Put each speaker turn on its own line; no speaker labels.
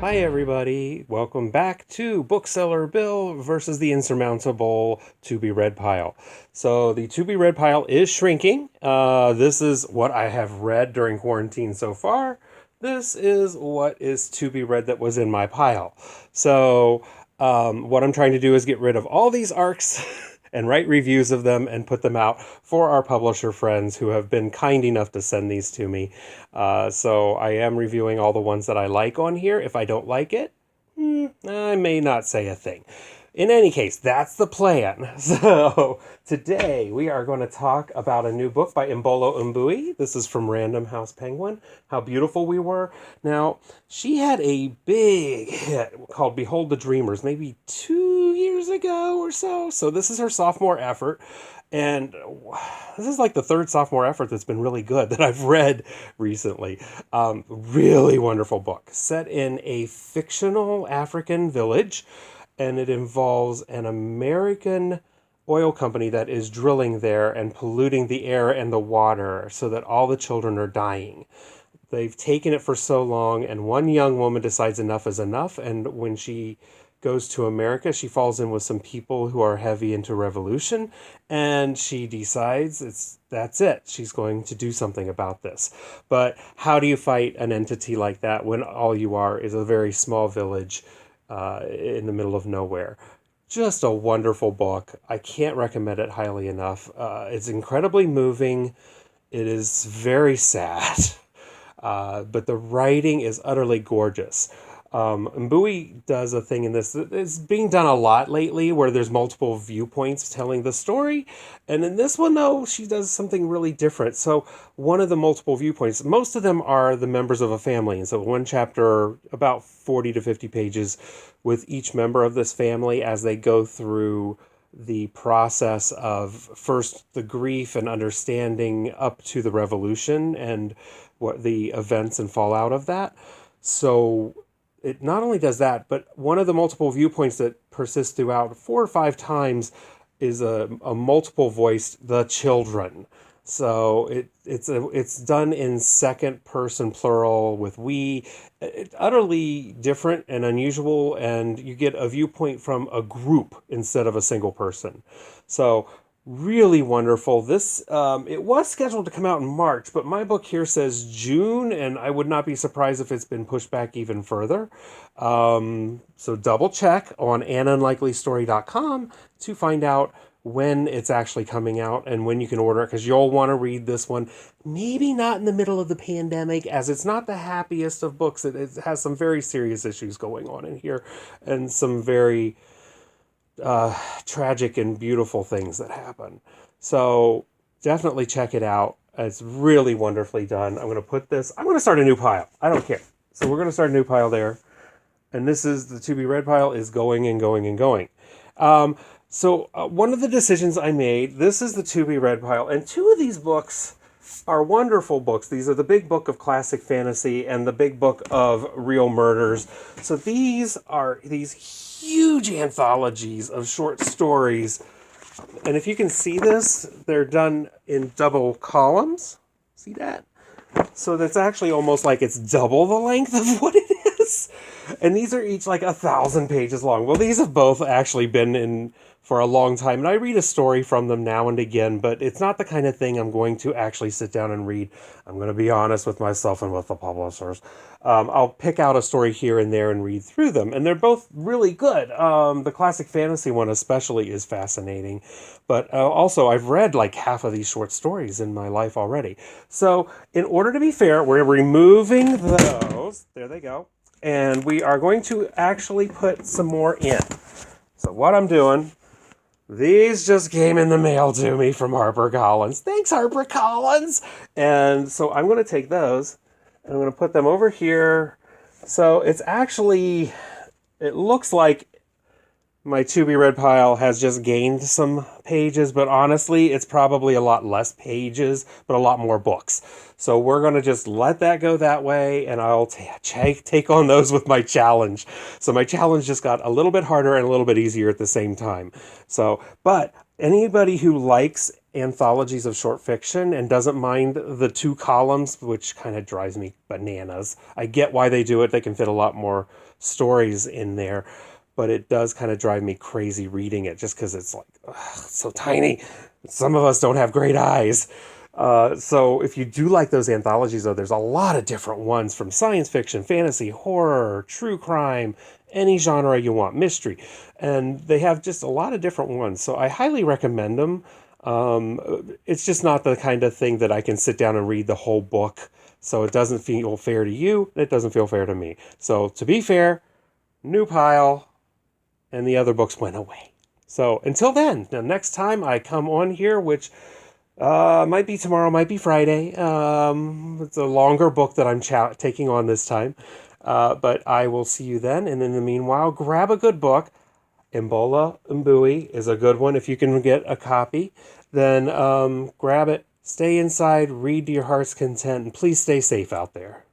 Hi everybody, welcome back to Bookseller Bill versus the Insurmountable to be read pile. So the to be read pile is shrinking. This is what I have read during quarantine so far. This is what is to be read that was in my pile. So what I'm trying to do is get rid of all these arcs and write reviews of them and put them out for our publisher friends who have been kind enough to send these to me. So I am reviewing all the ones that I like on here. If I don't like it, I may not say a thing. In any case, that's the plan. So today we are going to talk about a new book by Mbolo Mbui. This is from Random House Penguin. How Beautiful We Were. Now, she had a big hit called Behold the Dreamers maybe 2 years ago or so. So this is her sophomore effort. And this is like the third sophomore effort that's been really good that I've read recently. Really wonderful book. Set in a fictional African village, and it involves an American oil company that is drilling there and polluting the air and the water so that all the children are dying. They've taken it for so long, and one young woman decides enough is enough, and when she goes to America, she falls in with some people who are heavy into revolution, and she decides that's it. She's going to do something about this. But how do you fight an entity like that when all you are is a very small village in the middle of nowhere? Just a wonderful book. I can't recommend it highly enough. It's incredibly moving. It is very sad, but the writing is utterly gorgeous. Mbui does a thing in this. It's being done a lot lately where there's multiple viewpoints telling the story. And in this one, though, she does something really different. So one of the multiple viewpoints, most of them are the members of a family. And so one chapter, about 40 to 50 pages with each member of this family as they go through the process of first the grief and understanding up to the revolution and what the events and fallout of that. So it not only does that, but one of the multiple viewpoints that persists throughout 4 or 5 times is a multiple voiced the children. So it's done in second person plural with we. It's utterly different and unusual, and you get a viewpoint from a group instead of a single person. So really wonderful. This it was scheduled to come out in March, but my book here says June, and I would not be surprised if it's been pushed back even further. So double check on anunlikelystory.com to find out when it's actually coming out and when you can order it, because you'll want to read this one. Maybe not in the middle of the pandemic, as it's not the happiest of books. It has some very serious issues going on in here and some very tragic and beautiful things that happen. So definitely check it out. It's really wonderfully done. I'm going to start a new pile. I don't care. So we're going to start a new pile there. And this is the to be read pile is going and going and going. So one of the decisions I made, this is the to be read pile. And two of these books are wonderful books. These are the big book of classic fantasy and the big book of real murders. So these are these huge anthologies of short stories. And if you can see this, they're done in double columns. See that? So that's actually almost like it's double the length of what it is. And these are each like 1,000 pages long. Well, these have both actually been in for a long time, and I read a story from them now and again, but it's not the kind of thing I'm going to actually sit down and read. I'm going to be honest with myself and with the publishers. I'll pick out a story here and there and read through them, and they're both really good. The classic fantasy one especially is fascinating, but also I've read like half of these short stories in my life already. So in order to be fair, we're removing those. There they go. And we are going to actually put some more in. So what I'm doing, these just came in the mail to me from HarperCollins. Thanks, HarperCollins! And so I'm going to take those, and I'm going to put them over here. So it's actually, it looks like my to be read pile has just gained some pages, but honestly, it's probably a lot less pages, but a lot more books. So we're going to just let that go that way, and I'll take on those with my challenge. So my challenge just got a little bit harder and a little bit easier at the same time. So, but anybody who likes anthologies of short fiction and doesn't mind the 2 columns, which kind of drives me bananas. I get why they do it. They can fit a lot more stories in there, but it does kind of drive me crazy reading it just because it's like, ugh, it's so tiny. Some of us don't have great eyes. So if you do like those anthologies, though, there's a lot of different ones, from science fiction, fantasy, horror, true crime, any genre you want, mystery. And they have just a lot of different ones. So I highly recommend them. It's just not the kind of thing that I can sit down and read the whole book. So it doesn't feel fair to you. It doesn't feel fair to me. So to be fair, new pile, and the other books went away. So until then, now next time I come on here, which might be tomorrow, might be Friday. It's a longer book that I'm taking on this time. But I will see you then. And in the meanwhile, grab a good book. Mbola Mbui is a good one. If you can get a copy, then grab it. Stay inside, read to your heart's content, and please stay safe out there.